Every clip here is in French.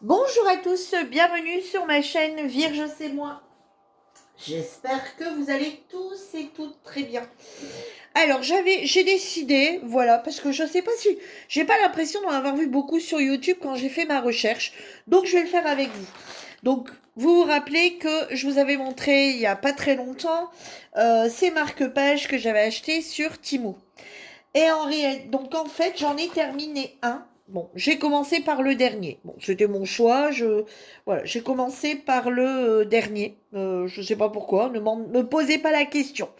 Bonjour à tous, bienvenue sur ma chaîne Vierge c'est moi. J'espère que vous allez tous et toutes très bien. Alors j'ai décidé, voilà, parce que je sais pas si, j'ai pas l'impression d'en avoir vu beaucoup sur YouTube quand j'ai fait ma recherche, donc je vais le faire avec vous. Donc vous vous rappelez que je vous avais montré il y a pas très longtemps ces marque-pages que j'avais achetés sur Temu. Et donc en fait, j'en ai terminé un. Bon, j'ai commencé par le dernier. Bon, c'était mon choix. Voilà, j'ai commencé par le dernier. Je sais pas pourquoi. Me posez pas la question.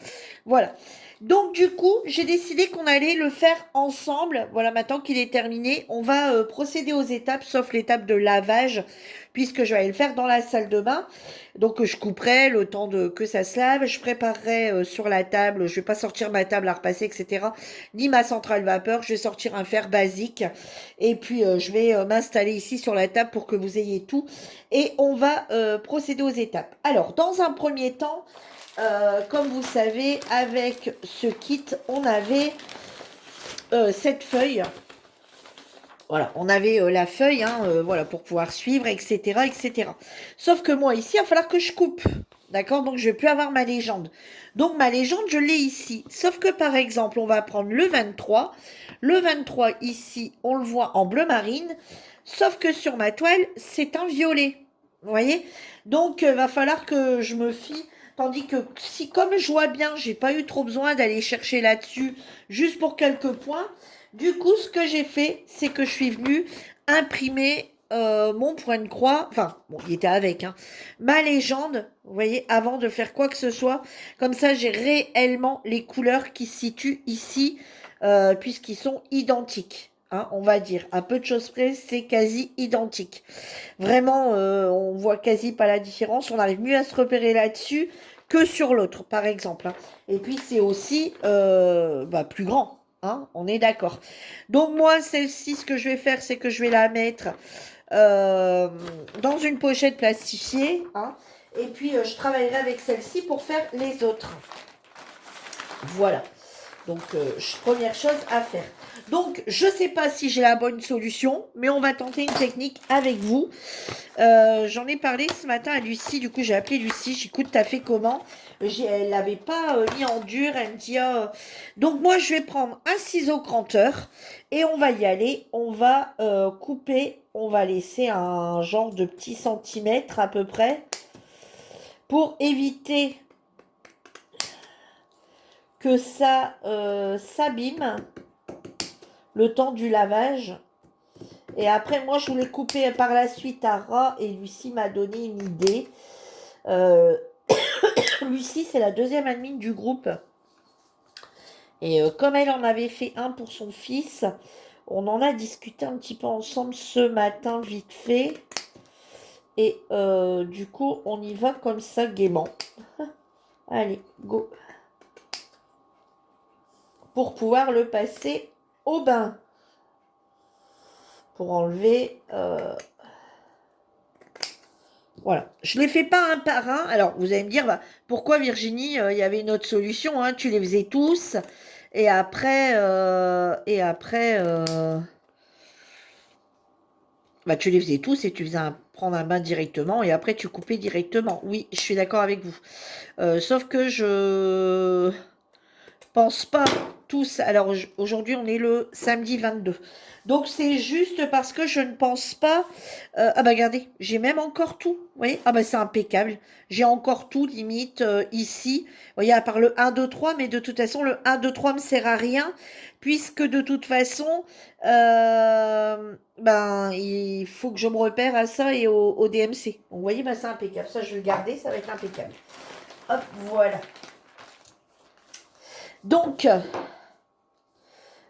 Voilà. Donc du coup, j'ai décidé qu'on allait le faire ensemble. Voilà, maintenant qu'il est terminé, on va procéder aux étapes, sauf l'étape de lavage, puisque je vais aller le faire dans la salle de bain. Donc je couperai le temps que ça se lave. Je préparerai sur la table. Je vais pas sortir ma table à repasser, etc. Ni ma centrale vapeur. Je vais sortir un fer basique. Et puis je vais m'installer ici sur la table pour que vous ayez tout. Et on va procéder aux étapes. Alors, dans un premier temps, comme vous savez, avec ce kit, on avait cette feuille. Voilà, on avait la feuille, hein, voilà, pour pouvoir suivre, etc., etc. Sauf que moi, ici, il va falloir que je coupe. D'accord? Donc, je vais plus avoir ma légende. Donc, ma légende, je l'ai ici. Sauf que, par exemple, on va prendre le 23. Le 23, ici, on le voit en bleu marine. Sauf que sur ma toile, c'est un violet. Vous voyez? Donc, va falloir que je me fie. Tandis que si, comme je vois bien, j'ai pas eu trop besoin d'aller chercher là-dessus, juste pour quelques points. Du coup, ce que j'ai fait, c'est que je suis venue imprimer mon point de croix. Enfin, bon, il était avec, hein. Ma légende, vous voyez, avant de faire quoi que ce soit. Comme ça, j'ai réellement les couleurs qui se situent ici, puisqu'ils sont identiques. Hein, on va dire, à peu de choses près, c'est quasi identique. Vraiment, on voit quasi pas la différence. On arrive mieux à se repérer là-dessus que sur l'autre, par exemple. Hein. Et puis, c'est aussi plus grand. Hein, on est d'accord. Donc, moi, celle-ci, ce que je vais faire, c'est que je vais la mettre euh, dans une pochette plastifiée. Hein, et puis, je travaillerai avec celle-ci pour faire les autres. Voilà. Donc, première chose à faire. Donc, je ne sais pas si j'ai la bonne solution, mais on va tenter une technique avec vous. J'en ai parlé ce matin à Lucie, du coup j'ai appelé Lucie, j'écoute, t'as fait comment? Elle l'avait pas mis en dur, elle me dit, donc moi je vais prendre un ciseau cranteur et on va y aller, on va couper, on va laisser un genre de petit centimètre à peu près pour éviter que ça s'abîme le temps du lavage. Et après, moi, je voulais couper par la suite à ras et Lucie m'a donné une idée. Euh, Lucie, c'est la deuxième admin du groupe. Et comme elle en avait fait un pour son fils, on en a discuté un petit peu ensemble ce matin, vite fait. Et du coup, on y va comme ça, gaiement. Allez, go. Pour pouvoir le passer au bain. Pour enlever... Voilà. Je ne les fais pas un par un. Alors, vous allez me dire, bah, pourquoi Virginie, il y avait une autre solution, hein, tu les faisais tous. Et après, bah, tu les faisais tous et tu faisais prendre un bain directement et après tu coupais directement. Oui, je suis d'accord avec vous. Sauf que je pense pas tous. Alors aujourd'hui, on est le samedi 22. Donc c'est juste parce que je ne pense pas. Ah bah regardez, j'ai même encore tout. Vous voyez? Ah bah c'est impeccable. J'ai encore tout limite ici. Vous voyez, à part le 1, 2, 3, mais de toute façon, le 1, 2, 3 me sert à rien. Puisque de toute façon, ben, il faut que je me repère à ça et au DMC. Donc, vous voyez, bah, c'est impeccable. Ça, je vais le garder, ça va être impeccable. Hop, voilà. Donc,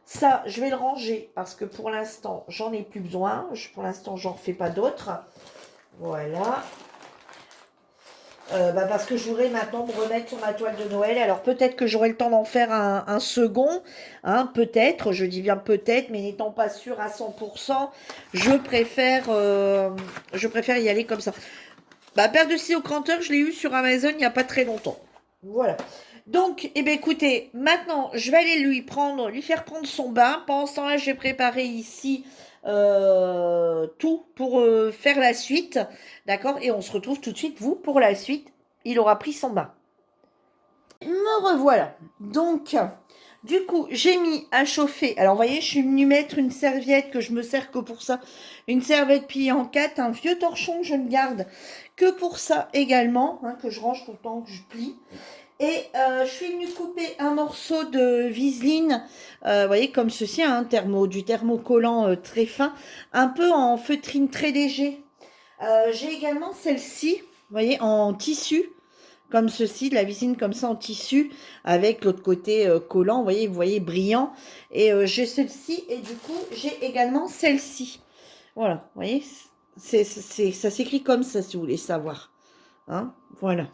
ça, je vais le ranger parce que pour l'instant, j'en ai plus besoin. Pour l'instant, j'en refais pas d'autres. Voilà. Parce que je voudrais maintenant me remettre sur ma toile de Noël. Alors peut-être que j'aurai le temps d'en faire un second. Hein, peut-être, je dis bien peut-être, mais n'étant pas sûre à 100%, je préfère y aller comme ça. Bah, paire de cils au cranteur, je l'ai eu sur Amazon il n'y a pas très longtemps. Voilà. Donc, eh bien, écoutez, maintenant, je vais aller lui faire prendre son bain. Pendant ce temps-là, j'ai préparé ici tout pour faire la suite. D'accord? Et on se retrouve tout de suite, vous, pour la suite. Il aura pris son bain. Me revoilà. Donc, du coup, j'ai mis à chauffer. Alors, vous voyez, je suis venue mettre une serviette que je me sers que pour ça. Une serviette pliée en quatre, un vieux torchon que je ne garde que pour ça également, hein, que je range tout le temps, que je plie. Et je suis venue couper un morceau de viseline, vous voyez, comme ceci, hein, du thermocollant très fin, un peu en feutrine très léger. J'ai également celle-ci, vous voyez, en tissu, comme ceci, de la viseline comme ça en tissu, avec l'autre côté collant, vous voyez, brillant. Et j'ai celle-ci, et du coup, j'ai également celle-ci. Voilà, vous voyez, ça s'écrit comme ça, si vous voulez savoir. Hein, voilà.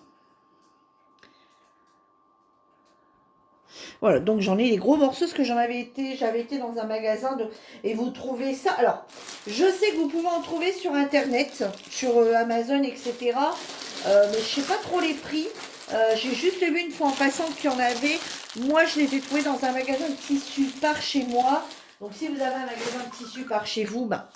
Voilà, donc j'en ai les gros morceaux, parce que j'avais été dans un magasin et vous trouvez ça. Alors, je sais que vous pouvez en trouver sur Internet, sur Amazon, etc. Mais je sais pas trop les prix. J'ai juste vu une fois en passant qu'il y en avait. Moi, je les ai trouvés dans un magasin de tissus par chez moi. Donc, si vous avez un magasin de tissus par chez vous, ben,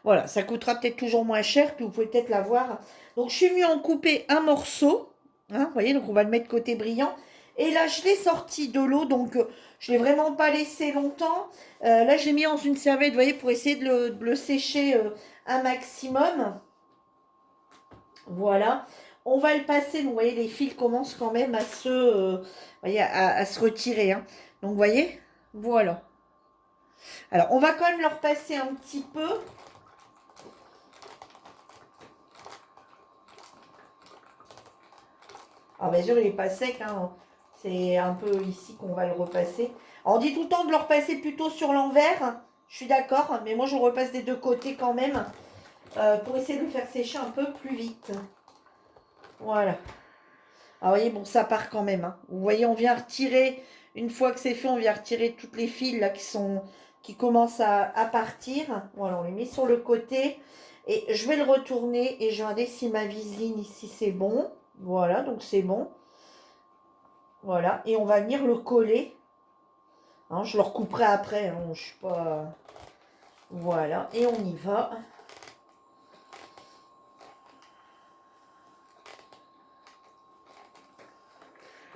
voilà, ça coûtera peut-être toujours moins cher, puis vous pouvez peut-être l'avoir. Donc, je suis venue en couper un morceau. Hein, vous voyez, donc on va le mettre côté brillant. Et là, je l'ai sorti de l'eau, donc je ne l'ai vraiment pas laissé longtemps. Là, je l'ai mis dans une serviette, vous voyez, pour essayer de le sécher un maximum. Voilà. On va le passer, donc vous voyez, les fils commencent quand même voyez, à se retirer. Hein. Donc, vous voyez, voilà. Alors, on va quand même le repasser un petit peu. Alors, bien sûr, il n'est pas sec, hein. C'est un peu ici qu'on va le repasser. Alors, on dit tout le temps de le repasser plutôt sur l'envers. Je suis d'accord, mais moi, je le repasse des deux côtés quand même. Pour essayer de le faire sécher un peu plus vite. Voilà. Alors, vous voyez, bon, ça part quand même. Hein. Vous voyez, on vient retirer, une fois que c'est fait, on vient retirer toutes les fils là qui commencent à partir. Voilà, on les met sur le côté. Et je vais le retourner et je vais regarder si ma viseline ici, c'est bon. Voilà, donc c'est bon. Voilà, et on va venir le coller. Hein, je le recouperai après. Hein, je suis pas... Voilà, et on y va.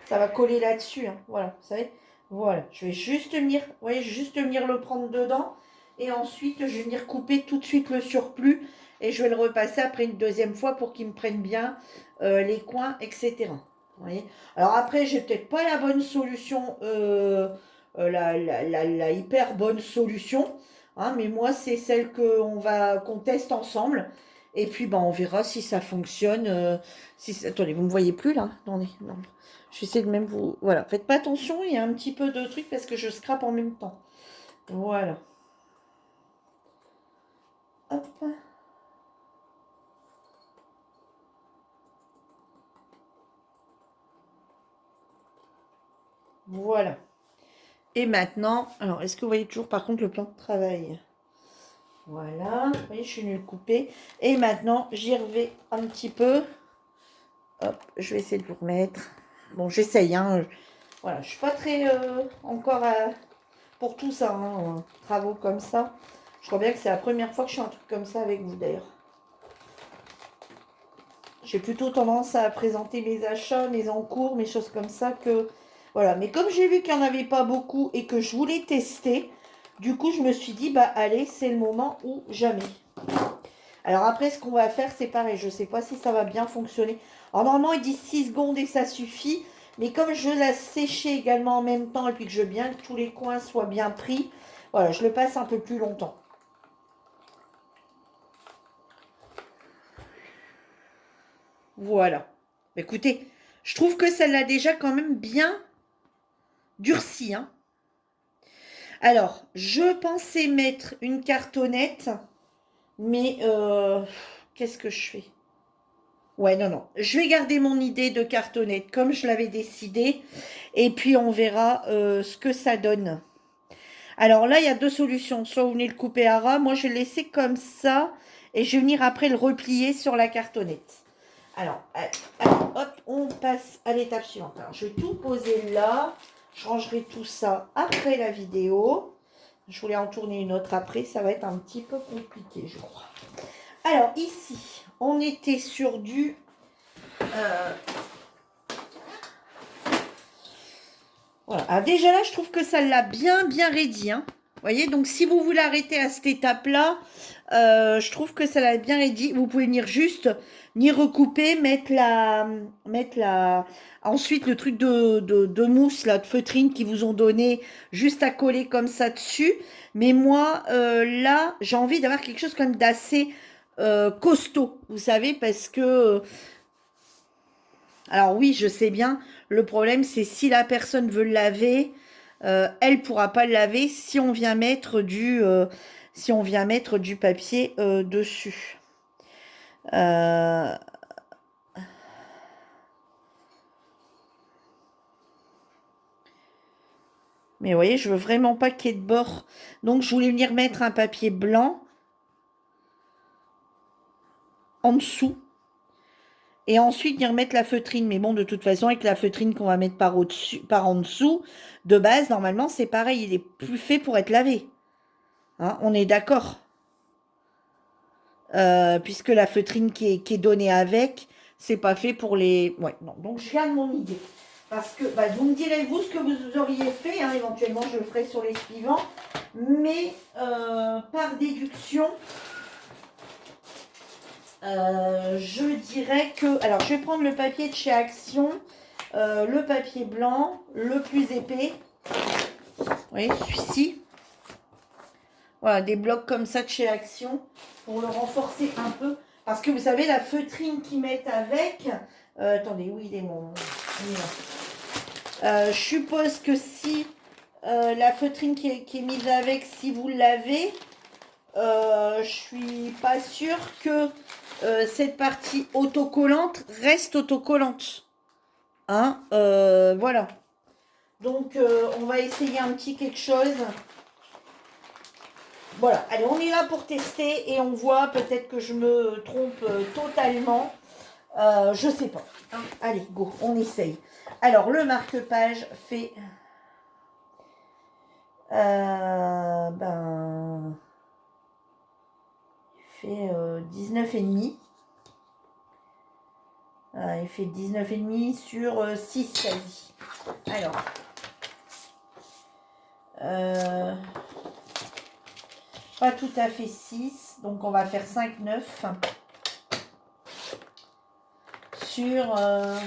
Ça va coller là-dessus. Hein. Voilà, vous savez. Voilà, je vais juste venir, vous voyez, juste venir le prendre dedans. Et ensuite, je vais venir couper tout de suite le surplus. Et je vais le repasser après une deuxième fois pour qu'il me prenne bien les coins, etc. Vous voyez. Alors après, j'ai peut-être pas la bonne solution, la hyper bonne solution. Hein, mais moi, c'est celle qu'on teste ensemble. Et puis, ben, on verra si ça fonctionne. Attendez, vous ne me voyez plus là? Attendez, non. J'essaie de même vous... Voilà, faites pas attention, il y a un petit peu de truc parce que je scrape en même temps. Voilà. Hop. Voilà. Et maintenant, alors, est-ce que vous voyez toujours par contre le plan de travail? Voilà, vous voyez, je suis venue le couper. Et maintenant, j'y reviens un petit peu. Hop, je vais essayer de vous remettre. Bon, j'essaye, hein. Voilà, je suis pas très encore pour tout ça, hein, travaux comme ça. Je crois bien que c'est la première fois que je fais un truc comme ça avec vous d'ailleurs. J'ai plutôt tendance à présenter mes achats, mes encours, mes choses comme ça que... Voilà, mais comme j'ai vu qu'il n'y en avait pas beaucoup et que je voulais tester, du coup, je me suis dit, bah allez, c'est le moment ou jamais. Alors après, ce qu'on va faire, c'est pareil. Je ne sais pas si ça va bien fonctionner. Alors normalement, il dit 6 secondes et ça suffit. Mais comme je la sécher également en même temps et puis que je veux bien que tous les coins soient bien pris, voilà, je le passe un peu plus longtemps. Voilà. Écoutez, je trouve que ça l'a déjà quand même bien durci. Hein. Alors, je pensais mettre une cartonnette, mais qu'est-ce que je fais? Ouais, non, non. Je vais garder mon idée de cartonnette comme je l'avais décidé. Et puis, on verra ce que ça donne. Alors là, il y a deux solutions. Soit vous venez le couper à ras. Moi, je vais le laisser comme ça. Et je vais venir après le replier sur la cartonnette. Alors, hop, on passe à l'étape suivante. Alors, je vais tout poser là. Je rangerai tout ça après la vidéo. Je voulais en tourner une autre après. Ça va être un petit peu compliqué, je crois. Alors, ici, on était sur du... voilà. Alors, déjà là, je trouve que ça l'a bien raidi. Hein. Vous voyez, donc si vous voulez arrêter à cette étape-là, je trouve que ça l'a bien raidi. Vous pouvez venir juste ni recouper, ensuite le truc de mousse, là, de feutrine qu'ils vous ont donné, juste à coller comme ça dessus. Mais moi, là, j'ai envie d'avoir quelque chose comme d'assez costaud, vous savez, parce que... alors oui, je sais bien, le problème, c'est si la personne veut le laver, elle pourra pas le laver si on vient mettre du papier dessus. Mais vous voyez, je veux vraiment pas qu'il y ait de bord. Donc, je voulais venir mettre un papier blanc en dessous. Et ensuite, venir mettre la feutrine. Mais bon, de toute façon, avec la feutrine qu'on va mettre par en dessous, de base, normalement, c'est pareil. Il est plus fait pour être lavé. Hein, on est d'accord. Puisque la feutrine qui est donnée avec, c'est pas fait pour les... Ouais, non. Donc, je garde mon idée. Parce que, bah, vous me direz, vous, ce que vous auriez fait. Hein, éventuellement, je le ferai sur les suivants. Mais, par déduction, je dirais que... alors, je vais prendre le papier de chez Action. Le papier blanc, le plus épais. Vous voyez, celui-ci. Voilà, des blocs comme ça de chez Action pour le renforcer un peu. Parce que vous savez, la feutrine qu'ils mettent avec... attendez, oui, il est mon... je suppose que si la feutrine qui est mise avec, si vous l'avez, je suis pas sûre que cette partie autocollante reste autocollante. Hein, voilà. Donc, on va essayer un petit quelque chose. Voilà, allez, on est là pour tester et on voit, peut-être que je me trompe totalement. Je sais pas. Hein. Allez, go, on essaye. Alors, le marque-page fait... il fait 19,5. Il fait 19,5 sur 6 quasi. Alors... pas tout à fait 6, donc on va faire 5, 9 sur... allez,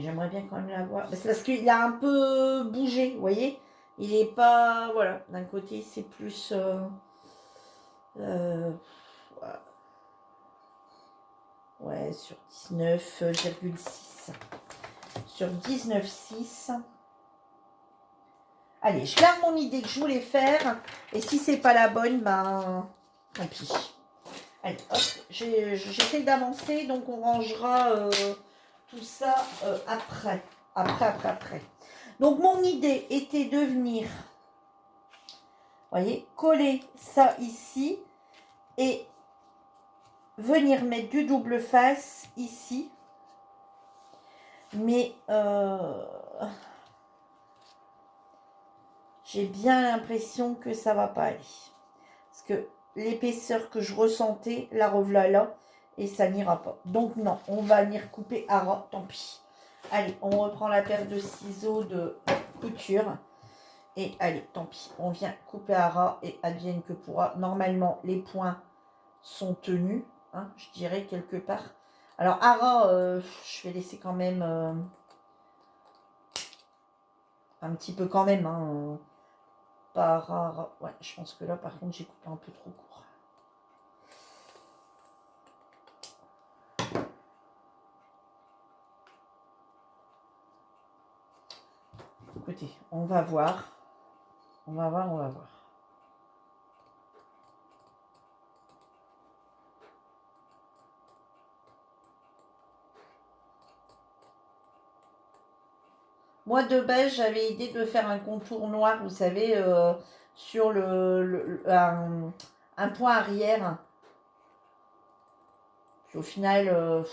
j'aimerais bien quand même l'avoir. C'est parce qu'il a un peu bougé, vous voyez. Il n'est pas... voilà, d'un côté c'est plus... voilà. Ouais, sur 19,6. Sur 19,6. Allez, je garde mon idée que je voulais faire. Et si c'est pas la bonne, ben, tant pis. Allez, hop, j'essaie d'avancer. Donc, on rangera tout ça après. Après. Donc, mon idée était de venir, vous voyez, coller ça ici. Et venir mettre du double face ici. Mais... j'ai bien l'impression que ça va pas aller. Parce que l'épaisseur que je ressentais, la revoilà là, et ça n'ira pas. Donc non, on va venir couper à ras, tant pis. Allez, on reprend la paire de ciseaux de couture. Et allez, tant pis, on vient couper à ras et advienne que pourra. Normalement, les points sont tenus, hein, je dirais quelque part. Alors à ras, je vais laisser quand même un petit peu quand même, hein, ouais, je pense que là, par contre, j'ai coupé un peu trop court. Écoutez, on va voir. On va voir. Moi, de base, j'avais idée de faire un contour noir, vous savez, sur un point arrière. Puis au final,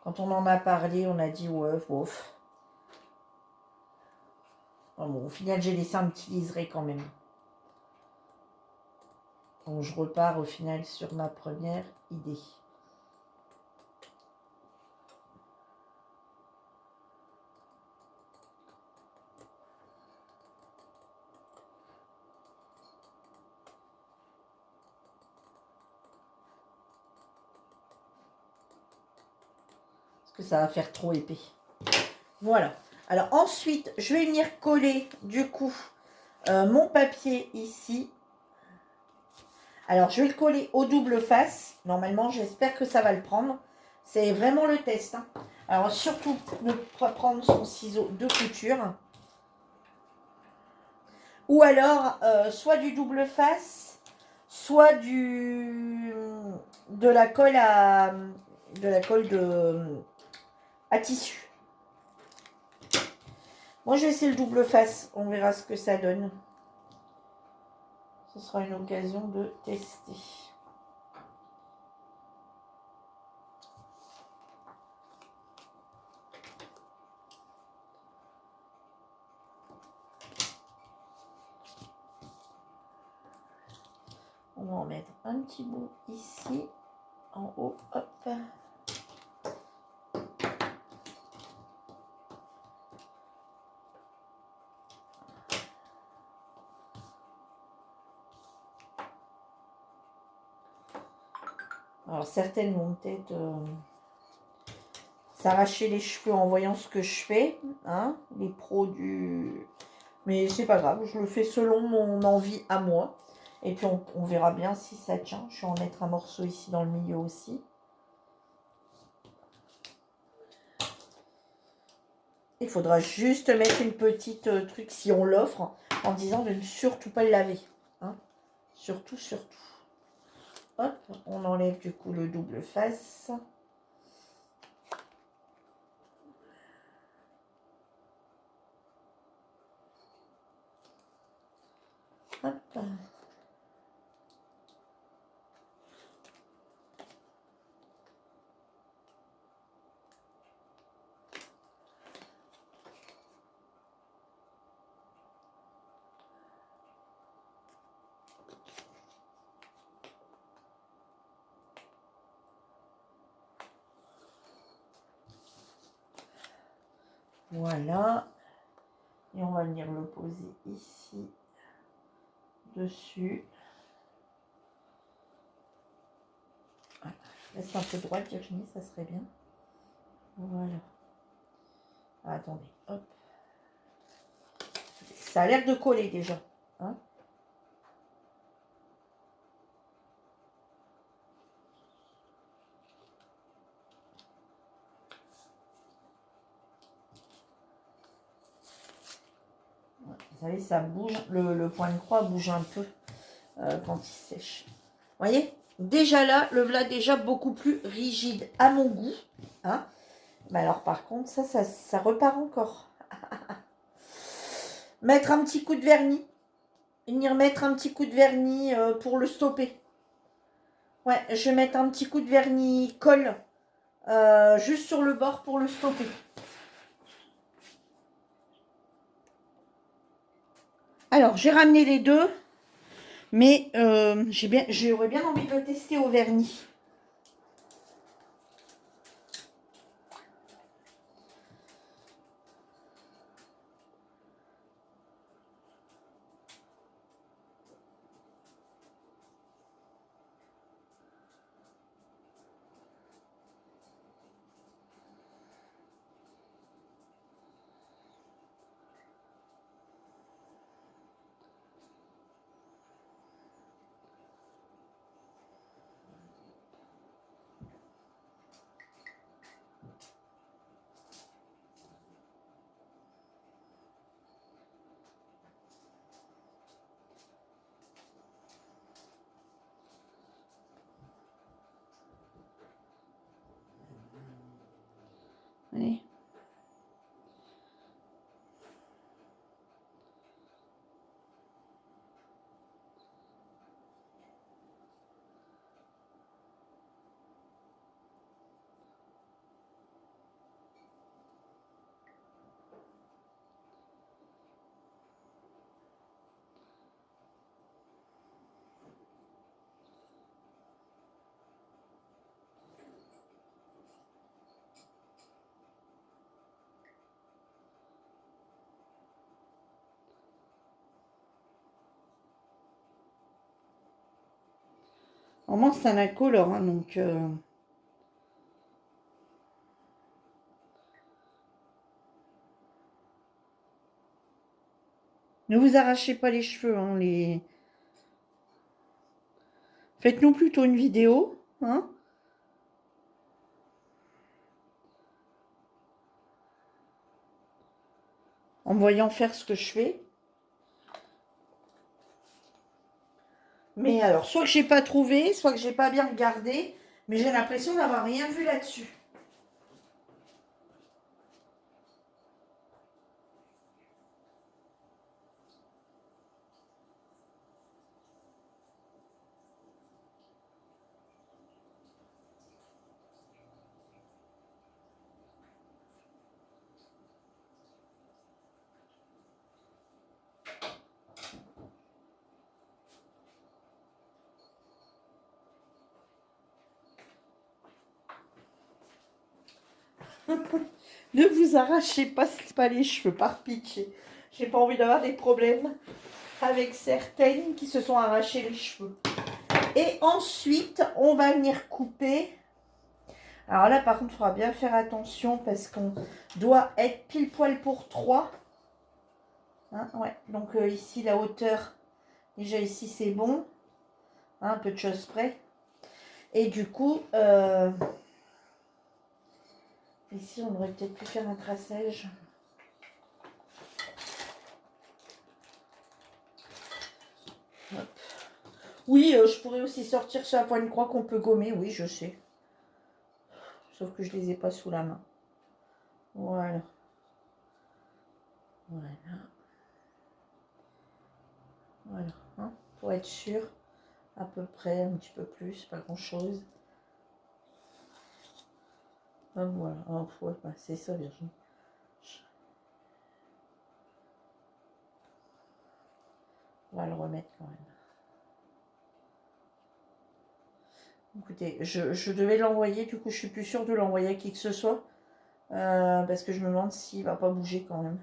quand on en a parlé, on a dit ouais, bof. Bon, au final, j'ai laissé un petit liseré quand même. Donc, je repars au final sur ma première idée. Parce que ça va faire trop épais. Voilà. Alors ensuite, je vais venir coller du coup mon papier ici. Alors je vais le coller au double face. Normalement, j'espère que ça va le prendre. C'est vraiment le test. Hein. Alors surtout, ne pas prendre son ciseau de couture. Ou alors, soit du double face, soit de la colle à tissu. Moi, je vais essayer le double face. On verra ce que ça donne. Ce sera une occasion de tester. On va en mettre un petit bout ici, en haut, hop. Alors certaines vont peut-être s'arracher les cheveux en voyant ce que je fais, hein, les pros du... Mais c'est pas grave, je le fais selon mon envie à moi. Et puis on verra bien si ça tient. Je vais en mettre un morceau ici dans le milieu aussi. Il faudra juste mettre une petite truc si on l'offre en disant de ne surtout pas le laver. Hein. Surtout, surtout. Hop, on enlève du coup le double face. Hop. Voilà. Et on va venir le poser ici, dessus. Voilà. Laisse un peu droite, Virginie, ça serait bien. Voilà. Ah, attendez, hop. Ça a l'air de coller déjà. Hein. Vous savez, ça bouge, le point de croix bouge un peu quand il sèche. Vous voyez, déjà là, le voilà déjà beaucoup plus rigide à mon goût. Hein. Mais alors par contre, ça repart encore. Mettre un petit coup de vernis. Venir mettre un petit coup de vernis pour le stopper. Ouais, je vais mettre un petit coup de vernis colle juste sur le bord pour le stopper. Alors, j'ai ramené les deux, mais j'aurais bien envie de le tester au vernis. Allez. En moins, c'est un incolore, hein, donc... Ne vous arrachez pas les cheveux, hein, les... Faites-nous plutôt une vidéo, hein, en me voyant faire ce que je fais. Mais alors, soit que j'ai pas trouvé, soit que j'ai pas bien regardé, mais j'ai l'impression d'avoir rien vu là-dessus. Ne vous arrachez pas les cheveux, par pitié. J'ai pas envie d'avoir des problèmes avec certaines qui se sont arrachées les cheveux. Et ensuite, on va venir couper. Alors là, par contre, il faudra bien faire attention parce qu'on doit être pile poil pour 3. Hein, ouais. Donc ici, la hauteur, déjà ici, c'est bon. Hein, un peu de choses près. Et du coup, ici, on aurait peut-être pu faire un traçage. Hop. Oui, je pourrais aussi sortir sur la pointe croix qu'on peut gommer. Oui, je sais. Sauf que je ne les ai pas sous la main. Voilà. Voilà. Voilà. Hein, pour être sûr, à peu près, un petit peu plus, pas grand-chose. Voilà. Oh, ouais, bah, c'est ça, Virginie. On va le remettre quand même. Écoutez, je devais l'envoyer, du coup je suis plus sûre de l'envoyer à qui que ce soit. Parce que je me demande s'il va pas bouger quand même.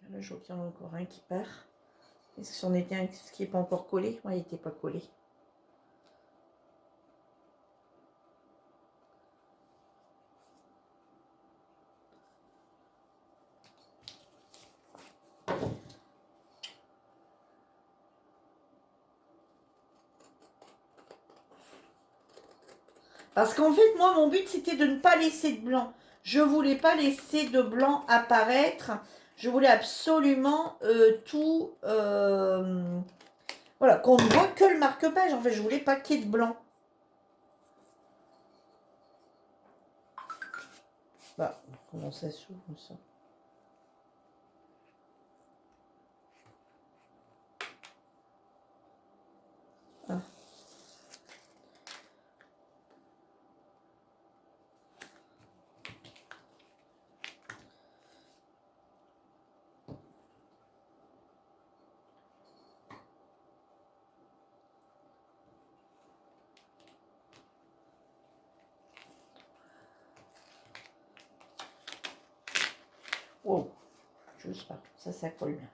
Là je vois qu'il y en a encore un qui part. Est-ce que c'en était un qui n'est pas encore collé? Ouais, il n'était pas collé. Parce qu'en fait, moi, mon but, c'était de ne pas laisser de blanc. Je voulais pas laisser de blanc apparaître. Je voulais absolument tout... voilà, qu'on ne voit que le marque-page. En fait, je voulais pas qu'il y ait de blanc. Bah, comment ça s'ouvre, ça? Ah. Oh, je sais pas, ça colle bien.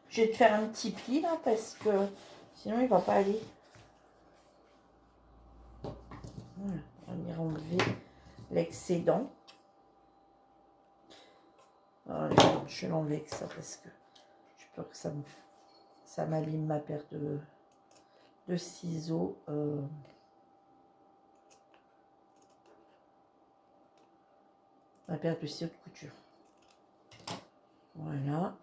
Je vais te faire un petit pli là parce que sinon il va pas aller. Voilà, on va venir enlever l'excédent. Voilà, je vais l'enlever avec ça parce que j'ai peur que ça m'abîme ma paire de ciseaux. Ma paire de ciseaux de couture. Voilà.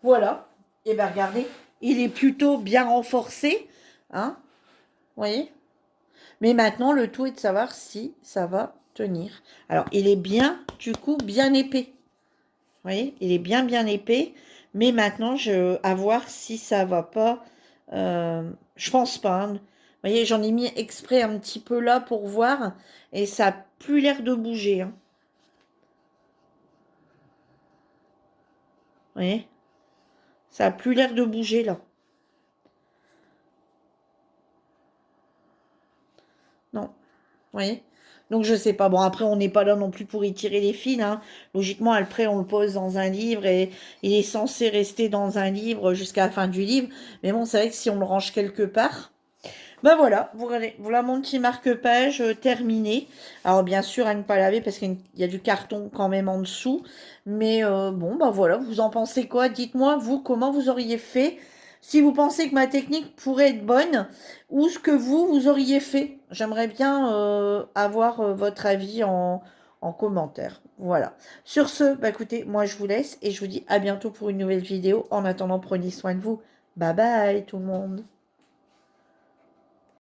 Voilà. Et bien regardez, il est plutôt bien renforcé. Hein, vous voyez? Mais maintenant, le tout est de savoir si ça va tenir. Alors, il est bien, du coup, bien épais. Vous voyez? Il est bien épais. Mais maintenant, à voir si ça va pas. Je pense pas. Hein. voyez, j'en ai mis exprès un petit peu là pour voir. Et ça n'a plus l'air de bouger. Hein. Vous voyez? Ça n'a plus l'air de bouger là. Non. Vous voyez? Donc je sais pas. Bon, après, on n'est pas là non plus pour y tirer les fils. Hein. Logiquement, après, on le pose dans un livre et il est censé rester dans un livre jusqu'à la fin du livre. Mais bon, c'est vrai que si on le range quelque part. Ben voilà, voilà mon petit marque-page terminé. Alors bien sûr, à ne pas laver parce qu'il y a du carton quand même en dessous. Mais bon, ben voilà, vous en pensez quoi? Dites-moi, vous, comment vous auriez fait si vous pensez que ma technique pourrait être bonne ou ce que vous auriez fait. J'aimerais bien avoir votre avis en commentaire. Voilà. Sur ce, bah écoutez, moi je vous laisse et je vous dis à bientôt pour une nouvelle vidéo. En attendant, prenez soin de vous. Bye bye tout le monde.